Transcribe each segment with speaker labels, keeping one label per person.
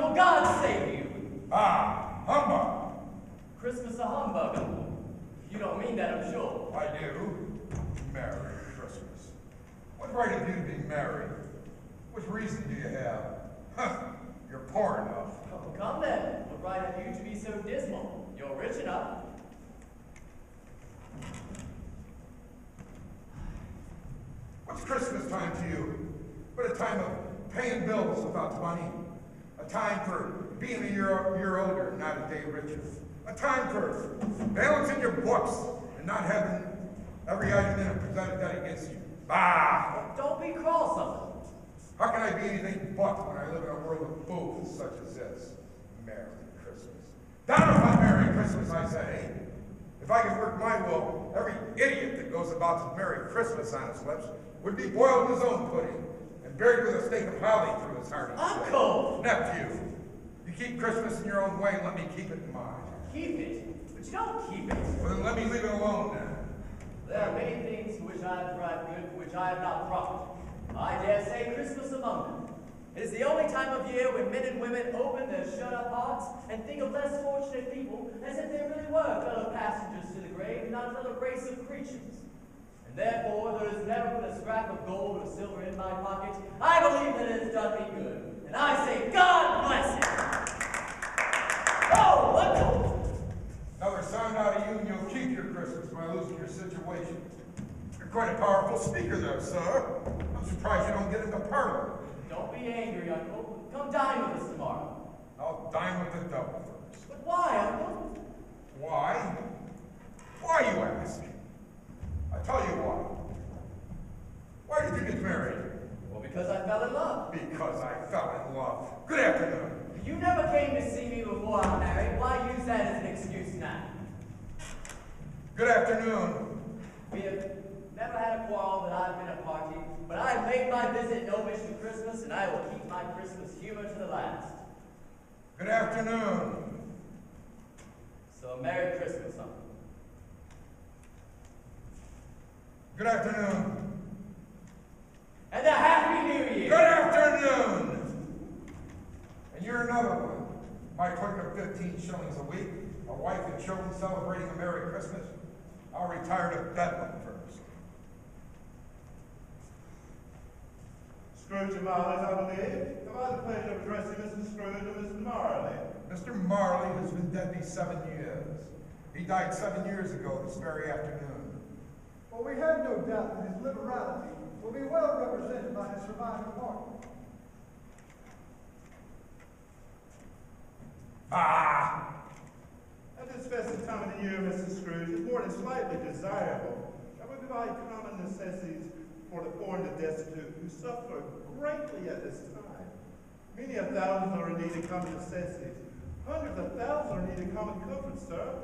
Speaker 1: will God save you.
Speaker 2: Ah, humbug.
Speaker 1: Christmas a humbug. You don't mean that, I'm sure.
Speaker 2: I do. Merry Christmas. What right have you to be merry? What reason do you have? Huh, you're poor enough.
Speaker 1: Oh, come then. What right have you to be so dismal? You're rich enough.
Speaker 2: What's Christmas time to you? But a time of paying bills without money. A time for being a year older and not a day richer. A time for balancing your books and not having every item in it presented that against you. Bah!
Speaker 1: Don't be cross of it.
Speaker 2: How can I be anything but when I live in a world of fools such as this? Merry Christmas. Down upon Merry Christmas, I say. If I could work my will, every idiot that goes about with Merry Christmas on his lips would be boiled in his own pudding and buried with a stake of holly through his heart.
Speaker 1: Uncle!
Speaker 2: Nephew, you keep Christmas in your own way and let me keep it in mine.
Speaker 1: Keep it, but you don't keep it.
Speaker 2: Well, then let me leave it alone then.
Speaker 1: There are many things to which I have tried good, for which I have not profited. I dare say Christmas among them. It is the only time of year when men and women open their shut-up hearts and think of less fortunate people as if they really were fellow passengers to the grave, not another race of creatures. And therefore, there has never been a scrap of gold or silver in my pocket. I believe that it has done me good. And I say, God bless it! Oh, Uncle!
Speaker 2: Another sound out of you and you'll keep your Christmas by losing your situation. You're quite a powerful speaker there, sir. I'm surprised you don't get into Parliament.
Speaker 1: Don't be angry, Uncle. Come dine with us tomorrow.
Speaker 2: I'll dine with the devil first.
Speaker 1: But why, Uncle?
Speaker 2: Why? Why, you ask? I tell you why. Why did you get married?
Speaker 1: Well, because I fell in love.
Speaker 2: Because I fell in love. Good afternoon.
Speaker 1: You never came to see me before I'm married. Why use that as an excuse now?
Speaker 2: Good afternoon.
Speaker 1: We have never had a quarrel that I've been a party, but I have made my visit no wish to Christmas, and I will keep my Christmas humor to the last.
Speaker 2: Good afternoon.
Speaker 1: So, Merry Christmas, Uncle.
Speaker 2: Good afternoon.
Speaker 1: And a Happy New Year!
Speaker 2: Good afternoon. And you're another one. My clerk of 15 shillings a week, a wife and children celebrating a Merry Christmas. I'll retire to Bedlam first.
Speaker 3: Scrooge and Marley, I believe. Have I the pleasure of addressing Mr. Scrooge and Mr. Marley?
Speaker 2: Mr. Marley has been dead these 7 years. He died 7 years ago this very afternoon.
Speaker 4: Well, we have no doubt that his liberality will be well represented by his surviving partner.
Speaker 2: Ah!
Speaker 3: At this festive time of the year, Mr. Scrooge, it's more than slightly desirable that we provide common necessities for the poor and the destitute who suffer greatly at this time. Many of thousands are in need of common necessities. Hundreds of thousands are in need of common comfort, sir.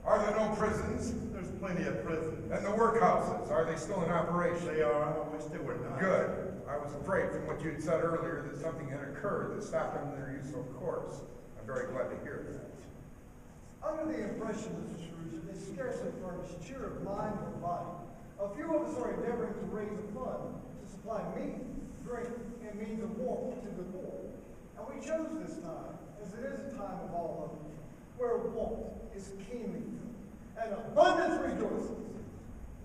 Speaker 2: Are there no prisons?
Speaker 3: There's plenty of prisons.
Speaker 2: And the workhouses, are they still in operation?
Speaker 3: They are. I wish they were not.
Speaker 2: Good. I was afraid from what you'd said earlier that something had occurred that stopped them in their use of course. I'm very glad to hear that.
Speaker 4: Under the impression, Mr. Scrooge, that they scarcely furnish cheer of mind or body, a few of us are endeavoring to raise a fund to supply meat, drink, and means of warmth to the poor. And we chose this time, as it is a time of all others, where warmth is keenly felt, and abundance rejoices.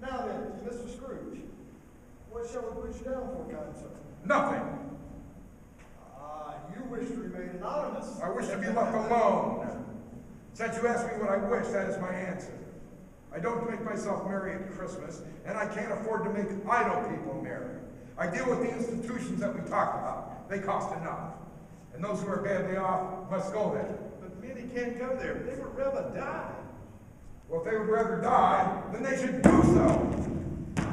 Speaker 4: Now then, Mr. Scrooge, what shall we put you down for, kind sir?
Speaker 2: Nothing.
Speaker 4: Ah, you wish to remain anonymous.
Speaker 2: I wish to be left alone. Since you asked me what I wish, that is my answer. I don't make myself merry at Christmas, and I can't afford to make idle people merry. I deal with the institutions that we talked about. They cost enough. And those who are badly off must go there.
Speaker 3: But many can't go there. They would rather die.
Speaker 2: Well, if they would rather die, then they should do so.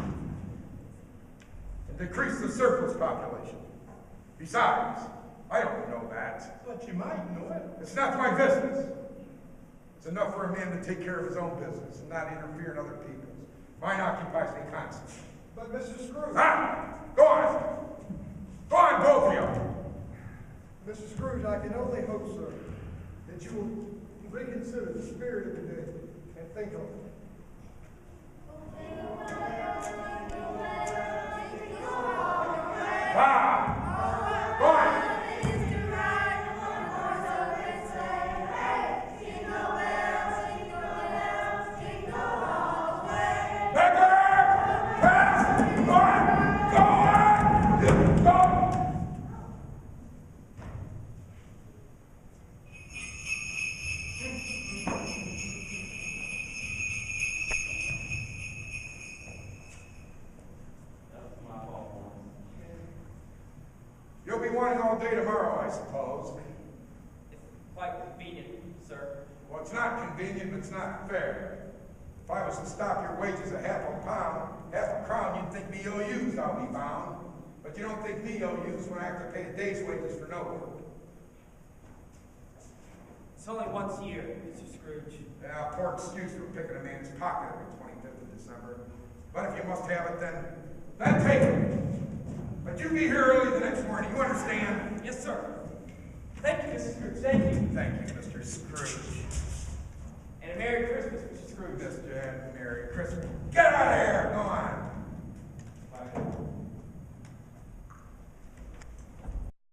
Speaker 2: And decrease the surplus population. Besides, I don't know that.
Speaker 3: But you might know it.
Speaker 2: It's not my business. It's enough for a man to take care of his own business and not interfere in other people's. Mine occupies me constantly.
Speaker 4: But Mr. Scrooge.
Speaker 2: Ah! Go on! Go on, both of you!
Speaker 4: Mr. Scrooge, I can only hope, sir, that you will reconsider the spirit of the day and think of it.
Speaker 2: Ah! Go on! You'll be wanting all day tomorrow, I suppose.
Speaker 1: It's quite convenient, sir.
Speaker 2: Well, it's not convenient, but it's not fair. If I was to stop your wages at half a crown, you'd think me ill-used, I'll be bound. But you don't think me ill-used when I have to pay a day's wages for no work.
Speaker 1: It's only once a year, Mr. Scrooge.
Speaker 2: Yeah, poor excuse for picking a man's pocket every 25th of December. But if you must have it, then take it. But you be here early the next morning, you understand?
Speaker 1: Yes, sir. Thank you, Mr. Scrooge. Thank you.
Speaker 2: Thank you, Mr. Scrooge.
Speaker 1: And a Merry Christmas, Mr. Scrooge.
Speaker 2: Mr. Merry Christmas. Get out of here! Go on.